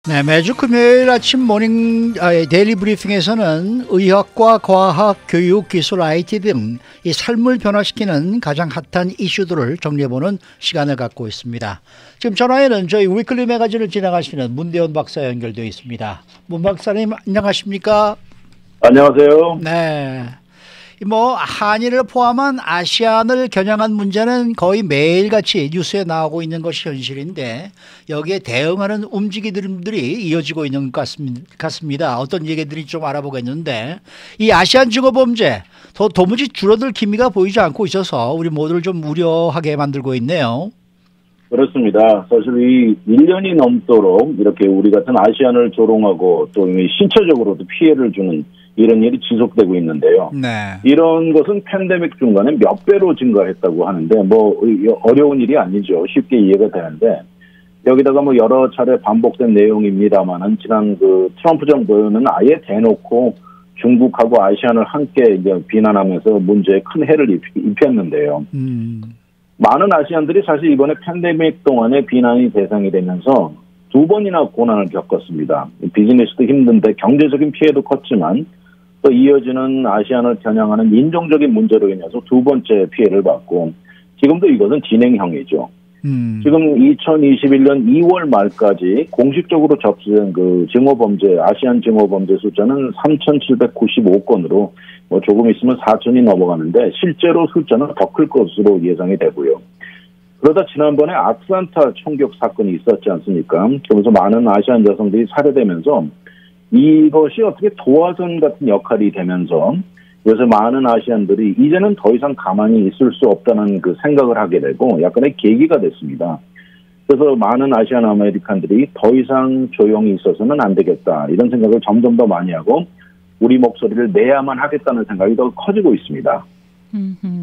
네, 매주 금요일 아침 데일리 브리핑에서는 의학과 과학, 교육, 기술, IT 등 이 삶을 변화시키는 가장 핫한 이슈들을 정리해보는 시간을 갖고 있습니다. 지금 전화에는 저희 위클리 매거진을 진행하시는 문대원 박사 연결되어 있습니다. 문 박사님 안녕하십니까? 안녕하세요. 네. 한일을 포함한 아시안을 겨냥한 문제는 거의 매일같이 뉴스에 나오고 있는 것이 현실인데 여기에 대응하는 움직임들이 이어지고 있는 것 같습니다. 어떤 얘기들이 좀 알아보겠는데 이 아시안 증오범죄 도무지 줄어들 기미가 보이지 않고 있어서 우리 모두를 좀 우려하게 만들고 있네요. 그렇습니다. 사실 이 1년이 넘도록 이렇게 우리 같은 아시안을 조롱하고 또 신체적으로도 피해를 주는 이런 일이 지속되고 있는데요. 네. 이런 것은 팬데믹 중간에 몇 배로 증가했다고 하는데 어려운 일이 아니죠. 쉽게 이해가 되는데 여기다가 여러 차례 반복된 내용입니다만은 지난 트럼프 정부는 아예 대놓고 중국하고 아시안을 함께 이제 비난하면서 문제에 큰 해를 입혔는데요. 많은 아시안들이 사실 이번에 팬데믹 동안에 비난이 대상이 되면서 두 번이나 고난을 겪었습니다. 비즈니스도 힘든데 경제적인 피해도 컸지만 또 이어지는 아시안을 겨냥하는 인종적인 문제로 인해서 두 번째 피해를 받고 지금도 이것은 진행형이죠. 지금 2021년 2월 말까지 공식적으로 접수된 아시안 증오범죄 숫자는 3,795건으로 조금 있으면 4,000이 넘어가는데 실제로 숫자는 더 클 것으로 예상이 되고요. 그러다 지난번에 아틀란타 총격 사건이 있었지 않습니까? 그러면서 많은 아시안 여성들이 살해되면서 이것이 어떻게 도화선 같은 역할이 되면서 요새 많은 아시안들이 이제는 더 이상 가만히 있을 수 없다는 생각을 하게 되고 약간의 계기가 됐습니다. 그래서 많은 아시안 아메리칸들이 더 이상 조용히 있어서는 안 되겠다 이런 생각을 점점 더 많이 하고 우리 목소리를 내야만 하겠다는 생각이 더 커지고 있습니다.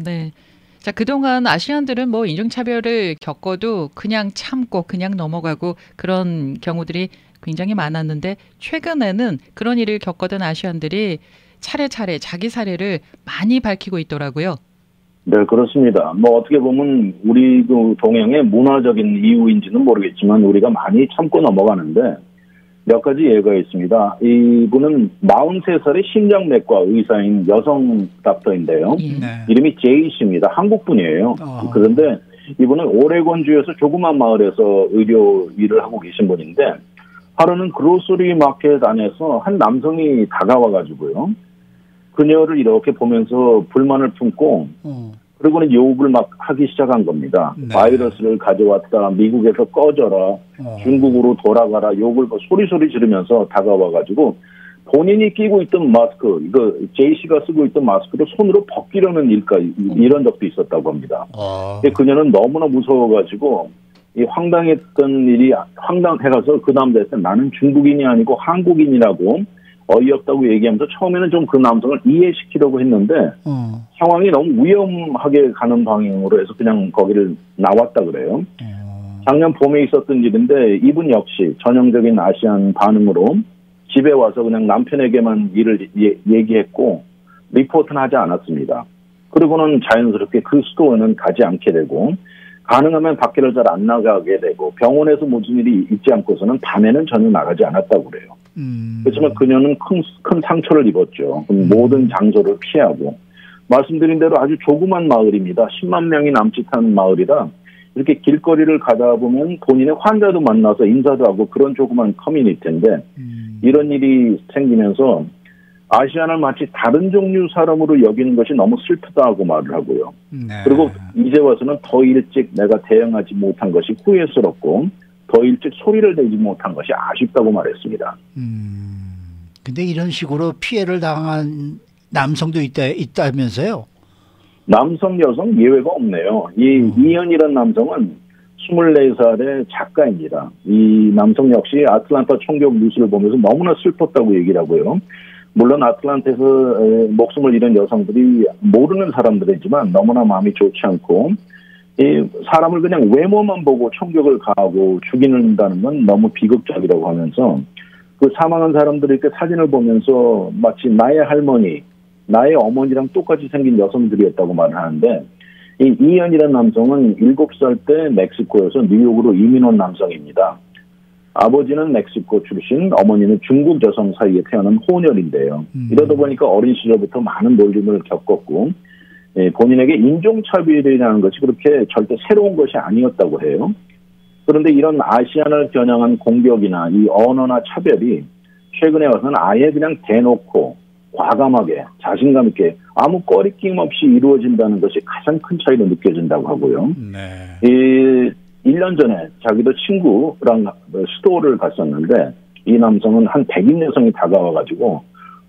네. 자, 그동안 아시안들은 인종차별을 겪어도 그냥 참고 그냥 넘어가고 그런 경우들이 굉장히 많았는데 최근에는 그런 일을 겪었던 아시안들이 차례차례 자기 사례를 많이 밝히고 있더라고요. 네, 그렇습니다. 어떻게 보면 우리 동양의 문화적인 이유인지는 모르겠지만 우리가 많이 참고 넘어가는데 몇 가지 예가 있습니다. 이분은 43살의 심장내과 의사인 여성 닥터인데요. 네. 이름이 제이 씨입니다. 한국 분이에요. 그런데 이분은 오레곤주에서 조그만 마을에서 의료 일을 하고 계신 분인데 하루는 그로서리 마켓 안에서 한 남성이 다가와가지고요. 그녀를 이렇게 보면서 불만을 품고 그리고는 욕을 막 하기 시작한 겁니다. 네. 바이러스를 가져왔다. 미국에서 꺼져라. 중국으로 돌아가라. 욕을 소리소리 지르면서 다가와가지고 본인이 끼고 있던 마스크, 제이 씨가 쓰고 있던 마스크를 손으로 벗기려는 이런 적도 있었다고 합니다. 그녀는 너무나 무서워가지고 이 황당했던 일이 황당해가서 그 남자한테 나는 중국인이 아니고 한국인이라고 어이없다고 얘기하면서 처음에는 좀 그 남성을 이해시키려고 했는데 상황이 너무 위험하게 가는 방향으로 해서 그냥 거기를 나왔다 그래요. 작년 봄에 있었던 일인데 이분 역시 전형적인 아시안 반응으로 집에 와서 그냥 남편에게만 일을 얘기했고 리포트는 하지 않았습니다. 그리고는 자연스럽게 그 스토어는 가지 않게 되고 가능하면 밖에를 잘 안 나가게 되고 병원에서 무슨 일이 있지 않고서는 밤에는 전혀 나가지 않았다고 그래요. 그렇지만 그녀는 큰 상처를 입었죠. 모든 장소를 피하고 말씀드린 대로 아주 조그만 마을입니다. 10만 명이 남짓한 마을이라 이렇게 길거리를 가다 보면 본인의 환자도 만나서 인사도 하고 그런 조그만 커뮤니티인데 이런 일이 생기면서 아시안을 마치 다른 종류 사람으로 여기는 것이 너무 슬프다고 말을 하고요. 네. 그리고 이제 와서는 더 일찍 내가 대응하지 못한 것이 후회스럽고 더 일찍 소리를 내지 못한 것이 아쉽다고 말했습니다. 근데 이런 식으로 피해를 당한 남성도 있다면서요? 남성, 여성 예외가 없네요. 이 이현이라는 남성은 24살의 작가입니다. 이 남성 역시 아틀란타 총격 뉴스를 보면서 너무나 슬펐다고 얘기를 하고요. 물론 아틀란타에서 목숨을 잃은 여성들이 모르는 사람들이지만 너무나 마음이 좋지 않고 이 사람을 그냥 외모만 보고 총격을 가하고 죽이는다는 건 너무 비극적이라고 하면서 그 사망한 사람들이 이렇게 사진을 보면서 마치 나의 할머니, 나의 어머니랑 똑같이 생긴 여성들이었다고 말을 하는데 이 이현이라는 남성은 7살 때 멕시코에서 뉴욕으로 이민 온 남성입니다. 아버지는 멕시코 출신, 어머니는 중국 여성 사이에 태어난 혼혈인데요. 이러다 보니까 어린 시절부터 많은 놀림을 겪었고 본인에게 인종차별이라는 것이 그렇게 절대 새로운 것이 아니었다고 해요. 그런데 이런 아시안을 겨냥한 공격이나 이 언어나 차별이 최근에 와서는 아예 그냥 대놓고 과감하게 자신감 있게 아무 꺼리낌 없이 이루어진다는 것이 가장 큰 차이로 느껴진다고 하고요. 네. 1년 전에 자기도 친구랑 스토어를 갔었는데 이 남성은 한 백인 여성이 다가와가지고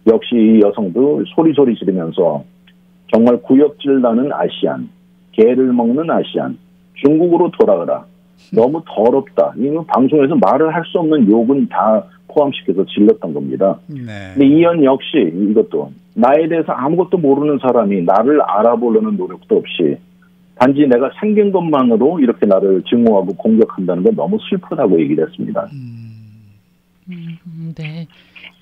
역시 이 여성도 소리소리 지르면서 정말 구역질 나는 아시안, 개를 먹는 아시안, 중국으로 돌아가라. 너무 더럽다. 이 방송에서 말을 할 수 없는 욕은 다 포함시켜서 질렀던 겁니다. 네. 근데 이현 역시 이것도 나에 대해서 아무것도 모르는 사람이 나를 알아보려는 노력도 없이 단지 내가 생긴 것만으로 이렇게 나를 증오하고 공격한다는 건 너무 슬프다고 얘기를 했습니다. 네.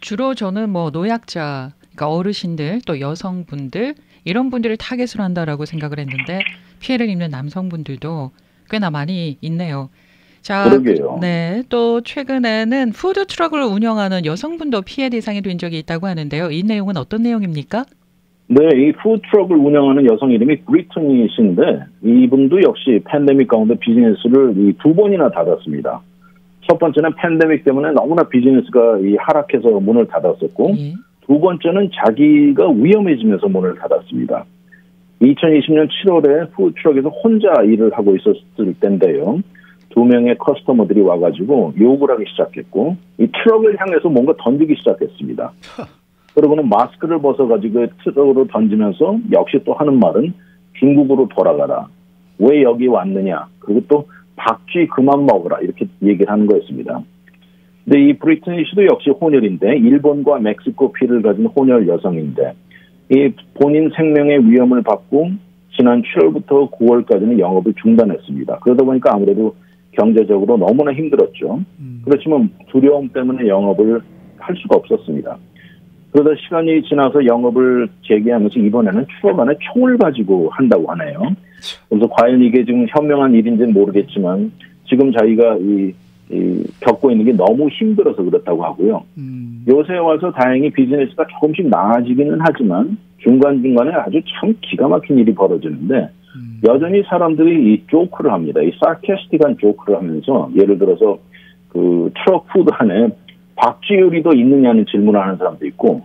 주로 저는 뭐 노약자, 그러니까 어르신들, 또 여성분들 이런 분들을 타겟으로 한다라고 생각을 했는데 피해를 입는 남성분들도 꽤나 많이 있네요. 자, 그러게요. 네, 또 최근에는 푸드 트럭을 운영하는 여성분도 피해 대상이 된 적이 있다고 하는데요. 이 내용은 어떤 내용입니까? 네, 이 푸드트럭을 운영하는 여성 이름이 브리트니 씨인데 이분도 역시 팬데믹 가운데 비즈니스를 두 번이나 닫았습니다. 첫 번째는 팬데믹 때문에 너무나 비즈니스가 하락해서 문을 닫았었고 두 번째는 자기가 위험해지면서 문을 닫았습니다. 2020년 7월에 푸드트럭에서 혼자 일을 하고 있었을 때인데요. 2명의 커스터머들이 와가지고 욕을 하기 시작했고 이 트럭을 향해서 뭔가 던지기 시작했습니다. 그러고는 마스크를 벗어가지고 트럭으로 던지면서 역시 또 하는 말은 중국으로 돌아가라. 왜 여기 왔느냐. 그리고 또 박쥐 그만 먹으라. 이렇게 얘기를 하는 거였습니다. 근데 이 브리트니 씨도 역시 혼혈인데 일본과 멕시코 피를 가진 혼혈 여성인데 이 본인 생명의 위험을 받고 지난 7월부터 9월까지는 영업을 중단했습니다. 그러다 보니까 아무래도 경제적으로 너무나 힘들었죠. 그렇지만 두려움 때문에 영업을 할 수가 없었습니다. 그러다 시간이 지나서 영업을 재개하면서 이번에는 추석 안에 총을 가지고 한다고 하네요. 그래서 과연 이게 지금 현명한 일인지는 모르겠지만 지금 자기가 겪고 있는 게 너무 힘들어서 그렇다고 하고요. 요새 와서 다행히 비즈니스가 조금씩 나아지기는 하지만 중간중간에 아주 참 기가 막힌 일이 벌어지는데 여전히 사람들이 이 조크를 합니다. 이 사케스틱한 조크를 하면서 예를 들어서 그 트럭 푸드 안에 박쥐 요리도 있느냐는 질문을 하는 사람도 있고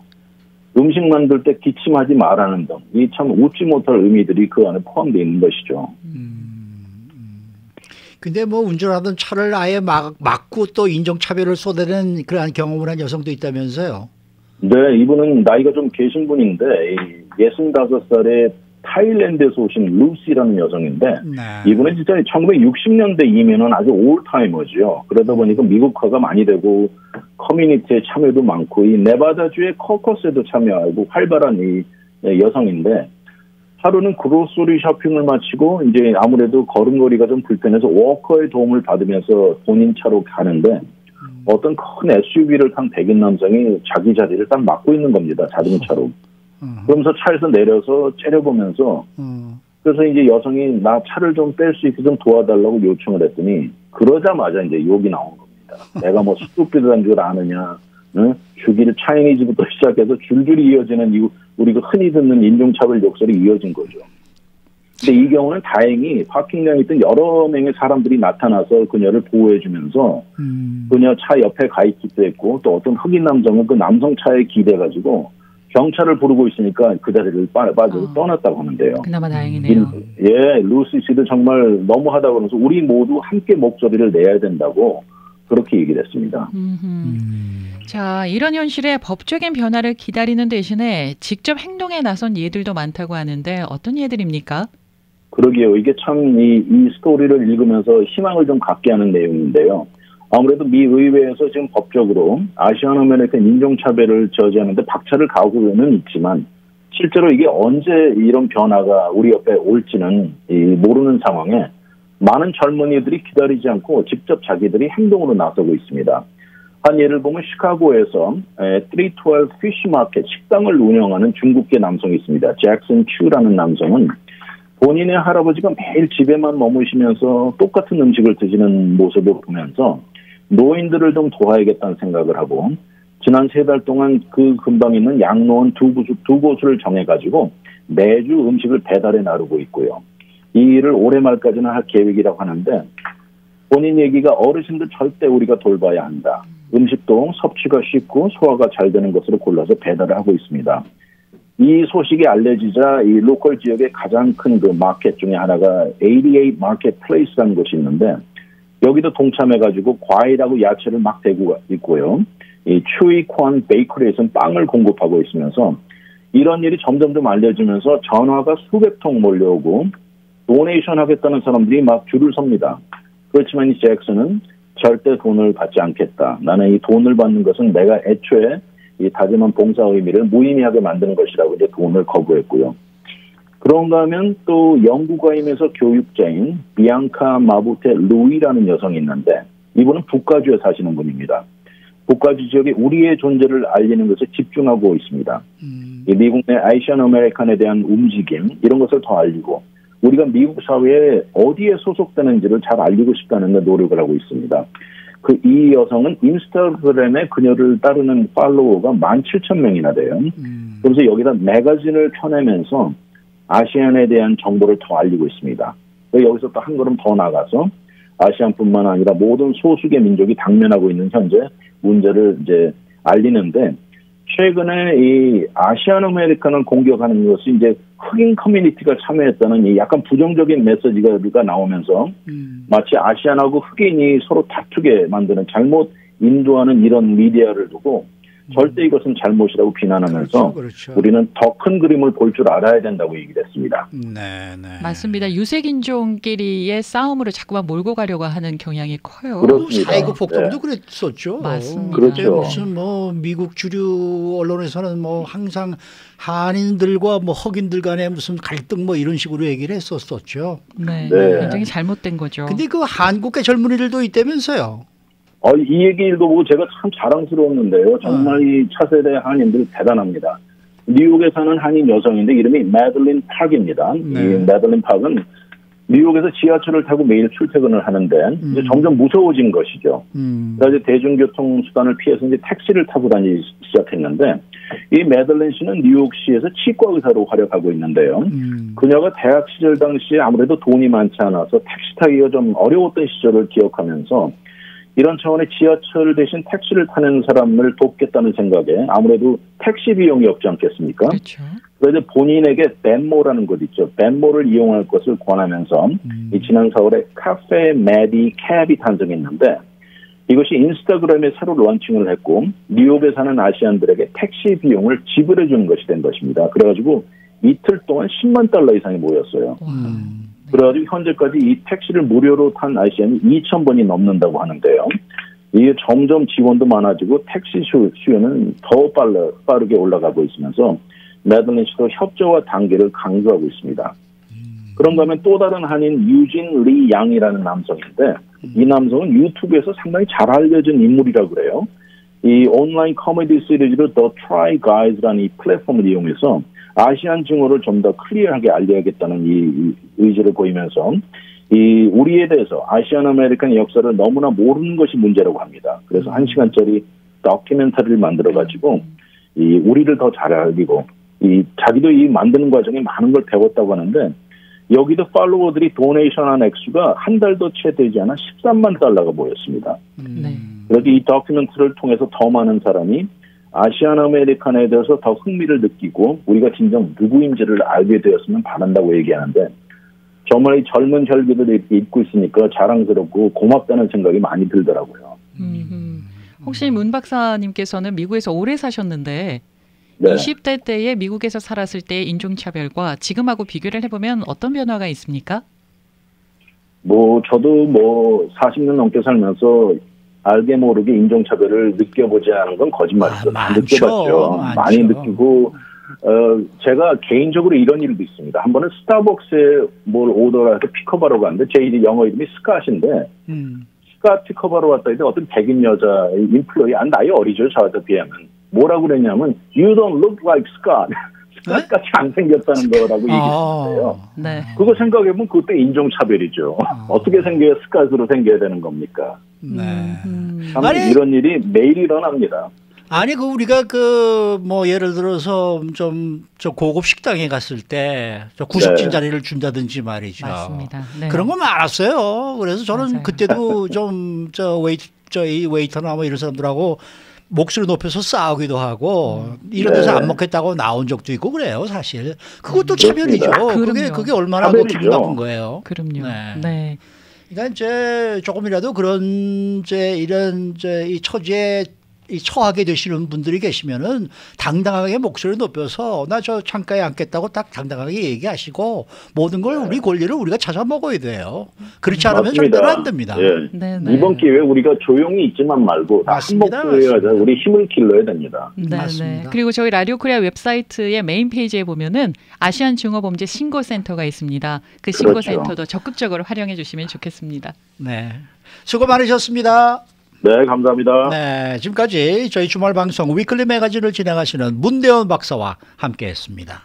음식 만들 때 기침하지 말라는 등 이 참 웃지 못할 의미들이 그 안에 포함되어 있는 것이죠. 근데 뭐 운전하던 차를 아예 막고 또 인종차별을 쏟아내는 그러한 경험을 한 여성도 있다면서요? 네, 이분은 나이가 좀 계신 분인데 65살의 타일랜드에서 오신 루시라는 여성인데 네. 이분은 진짜 1960년대 이면은 아주 올타이머죠. 그러다 보니까 미국화가 많이 되고 커뮤니티에 참여도 많고 이 네바다주의 커커스에도 참여하고 활발한 이 여성인데 하루는 그로서리 쇼핑을 마치고 이제 아무래도 걸음걸이가 좀 불편해서 워커의 도움을 받으면서 본인 차로 가는데 어떤 큰 SUV를 탄 백인 남성이 자기 자리를 딱 막고 있는 겁니다. 자동차로. 그러면서 차에서 내려서 째려보면서 그래서 이제 여성이 나 차를 좀 뺄 수 있게 좀 도와달라고 요청을 했더니 그러자마자 이제 욕이 나온 겁니다. 내가 뭐 스투피드한 줄 아느냐, 응? 주기를 차이니즈부터 시작해서 줄줄이 이어지는 우리가 흔히 듣는 인종차별 욕설이 이어진 거죠. 근데 이 경우는 다행히 파킹장에 있던 여러 명의 사람들이 나타나서 그녀를 보호해주면서 그녀 차 옆에 가 있기도 했고 또 어떤 흑인 남성은 그 남성 차에 기대가지고 경찰을 부르고 있으니까 그 자리를 빠져 떠났다고 하는데요. 그나마 다행이네요. 예, 루시 씨도 정말 너무하다고 그러면서 우리 모두 함께 목소리를 내야 된다고 그렇게 얘기를 했습니다. 자, 이런 현실에 법적인 변화를 기다리는 대신에 직접 행동에 나선 예들도 많다고 하는데 어떤 예들입니까? 그러게요. 이게 참 이 스토리를 읽으면서 희망을 좀 갖게 하는 내용인데요. 아무래도 미 의회에서 지금 법적으로 아시안 아메리칸 인종차별을 저지하는데 박차를 가고는 있지만 실제로 이게 언제 이런 변화가 우리 옆에 올지는 모르는 상황에 많은 젊은이들이 기다리지 않고 직접 자기들이 행동으로 나서고 있습니다. 한 예를 보면 시카고에서 312 피쉬마켓 식당을 운영하는 중국계 남성이 있습니다. 잭슨 츄라는 남성은 본인의 할아버지가 매일 집에만 머무시면서 똑같은 음식을 드시는 모습을 보면서 노인들을 좀 도와야겠다는 생각을 하고 지난 3달 동안 그 근방 있는 양로원 두 곳을 정해가지고 매주 음식을 배달해 나르고 있고요. 이 일을 올해 말까지는 할 계획이라고 하는데 본인 얘기가 어르신들 절대 우리가 돌봐야 한다. 음식도 섭취가 쉽고 소화가 잘 되는 것으로 골라서 배달을 하고 있습니다. 이 소식이 알려지자 이 로컬 지역의 가장 큰 그 마켓 중에 하나가 88 마켓플레이스라는 곳이 있는데 여기도 동참해가지고 과일하고 야채를 막 대고 있고요. 이 추이콘 베이커리에서는 빵을 공급하고 있으면서 이런 일이 점점 알려지면서 전화가 수백 통 몰려오고 도네이션 하겠다는 사람들이 막 줄을 섭니다. 그렇지만 이 잭슨은 절대 돈을 받지 않겠다. 나는 이 돈을 받는 것은 내가 애초에 이 다짐한 봉사 의미를 무의미하게 만드는 것이라고 이제 돈을 거부했고요. 그런가 하면 또 영국어임에서 교육자인 비앙카 마부테 루이라는 여성이 있는데 이분은 북가주에 사시는 분입니다. 북가주 지역에 우리의 존재를 알리는 것에 집중하고 있습니다. 이 미국 내 아시안 아메리칸에 대한 움직임 이런 것을 더 알리고 우리가 미국 사회에 어디에 소속되는지를 잘 알리고 싶다는 데 노력을 하고 있습니다. 이 여성은 인스타그램에 그녀를 따르는 팔로워가 17,000명이나 돼요. 그래서 여기다 매거진을 펴내면서 아시안에 대한 정보를 더 알리고 있습니다. 여기서 또 한 걸음 더 나가서 아시안뿐만 아니라 모든 소수계 민족이 당면하고 있는 현재 문제를 이제 알리는데 최근에 이 아시안 아메리칸을 공격하는 것이 이제 흑인 커뮤니티가 참여했다는 이 약간 부정적인 메시지가 나오면서 마치 아시안하고 흑인이 서로 다투게 만드는 잘못 인도하는 이런 미디어를 두고 절대 이것은 잘못이라고 비난하면서 그렇죠. 우리는 더 큰 그림을 볼 줄 알아야 된다고 얘기를 했습니다. 네. 맞습니다. 유색인종끼리의 싸움으로 자꾸만 몰고 가려고 하는 경향이 커요. 그렇습니다. 4.29 폭동도 그랬었죠. 맞습니다. 그렇죠. 무슨 뭐 미국 주류 언론에서는 뭐 항상 한인들과 뭐 흑인들 간에 무슨 갈등 뭐 이런 식으로 얘기를 했었었죠. 네. 네. 굉장히 잘못된 거죠. 근데 그 한국계 젊은이들도 있다면서요. 이 얘기 읽어보고 제가 참 자랑스러웠는데요. 정말 이 차세대 한인들 대단합니다. 뉴욕에 사는 한인 여성인데 이름이 매들린 팍입니다. 네. 이 매들린 팍은 뉴욕에서 지하철을 타고 매일 출퇴근을 하는데 이제 점점 무서워진 것이죠. 그래서 대중교통 수단을 피해서 이제 택시를 타고 다니기 시작했는데 이 매들린 씨는 뉴욕시에서 치과 의사로 활약하고 있는데요. 그녀가 대학 시절 당시에 아무래도 돈이 많지 않아서 택시 타기가 좀 어려웠던 시절을 기억하면서 이런 차원의 지하철 대신 택시를 타는 사람을 돕겠다는 생각에 아무래도 택시 비용이 없지 않겠습니까? 그렇죠. 그래서 본인에게 벤모라는 곳 있죠. 벤모를 이용할 것을 권하면서 이 지난 4월에 카페 메디 캡이 탄생했는데 이것이 인스타그램에 새로 런칭을 했고 뉴욕에 사는 아시안들에게 택시 비용을 지불해 주는 것이 된 것입니다. 그래가지고 이틀 동안 10만 달러 이상이 모였어요. 그래가지고 현재까지 이 택시를 무료로 탄 아시안이 2,000번이 넘는다고 하는데요. 이게 점점 지원도 많아지고 택시 수요는 더 빠르게 올라가고 있으면서 매들린 씨도 협조와 단계를 강조하고 있습니다. 그런가 하면 또 다른 한인 유진 리 양이라는 남성인데 이 남성은 유튜브에서 상당히 잘 알려진 인물이라고 그래요. 이 온라인 코미디 시리즈로 The Try Guys라는 이 플랫폼을 이용해서 아시안 증오를 좀 더 클리어하게 알려야겠다는 이 의지를 보이면서 이 우리에 대해서 아시안 아메리칸의 역사를 너무나 모르는 것이 문제라고 합니다. 그래서 1시간짜리 다큐멘터리를 만들어가지고 이 우리를 더 잘 알리고 이 자기도 이 만드는 과정에 많은 걸 배웠다고 하는데 여기도 팔로워들이 도네이션한 액수가 한 달도 채 되지 않아 13만 달러가 모였습니다. 네. 그래서 이 다큐멘터리를 통해서 더 많은 사람이 아시안 아메리칸에 대해서 더 흥미를 느끼고 우리가 진정 누구인지를 알게 되었으면 바란다고 얘기하는데 정말 이 젊은 혈기들이 입고 있으니까 자랑스럽고 고맙다는 생각이 많이 들더라고요. 혹시 문 박사님께서는 미국에서 오래 사셨는데 네. 20대 때에 미국에서 살았을 때의 인종차별과 지금하고 비교를 해보면 어떤 변화가 있습니까? 저도 40년 넘게 살면서 알게 모르게 인종차별을 느껴보지 않은 건 거짓말이죠. 다 느껴봤죠. 많이 느끼고 제가 개인적으로 이런 일도 있습니다. 한 번은 스타벅스에 뭘 오더해서 픽업하러 갔는데 제 이름이 영어 이름이 스캇인데 스캇 픽업하러 왔다 했는데 어떤 백인 여자 인플루이 나이 어리죠. 저한테 비하면. 뭐라고 그랬냐면 You don't look like Scott. 스캇같이 안 생겼다는 거라고 얘기했는데요. 네. 그거 생각해보면 그때 인종차별이죠. 어떻게 생겨야 스캇으로 생겨야 되는 겁니까? 네. 참 아니, 이런 일이 매일 일어납니다. 아니 그 우리가 그 뭐 예를 들어서 좀 저 고급 식당에 갔을 때 저 구석진 네. 자리를 준다든지 말이죠. 맞습니다. 네. 그런 거 많았어요. 그래서 저는 맞아요. 그때도 좀 이 웨이터나 뭐 이런 사람들하고 목소리 높여서 싸우기도 하고 이런 데서 네. 안 먹겠다고 나온 적도 있고 그래요, 사실. 그것도 그렇습니다. 차별이죠. 그럼요. 그게 얼마나 더 기분 차별이죠. 나쁜 거예요. 그럼요. 네. 네. 그러니까 이제 조금이라도 그런 이런 이 처지에 처하게 되시는 분들이 계시면은 당당하게 목소리 높여서 나 저 창가에 앉겠다고 딱 당당하게 얘기하시고 모든 걸 우리 권리를 우리가 찾아 먹어야 돼요. 그렇지 않으면 맞습니다. 절대로 안 됩니다. 예. 네, 네. 이번 기회에 우리가 조용히 있지만 말고 다 한 맞습니다. 목소리에 가서 맞습니다. 우리 힘을 길러야 됩니다. 네, 네. 맞습니다. 그리고 저희 라디오 코리아 웹사이트의 메인 페이지에 보면은 아시안 중어범죄 신고센터가 있습니다. 그 그렇죠. 신고센터도 적극적으로 활용해 주시면 좋겠습니다. 네. 수고 많으셨습니다. 네, 감사합니다. 네. 지금까지 저희 주말 방송 위클리 매거진을 진행하시는 문대원 박사와 함께 했습니다.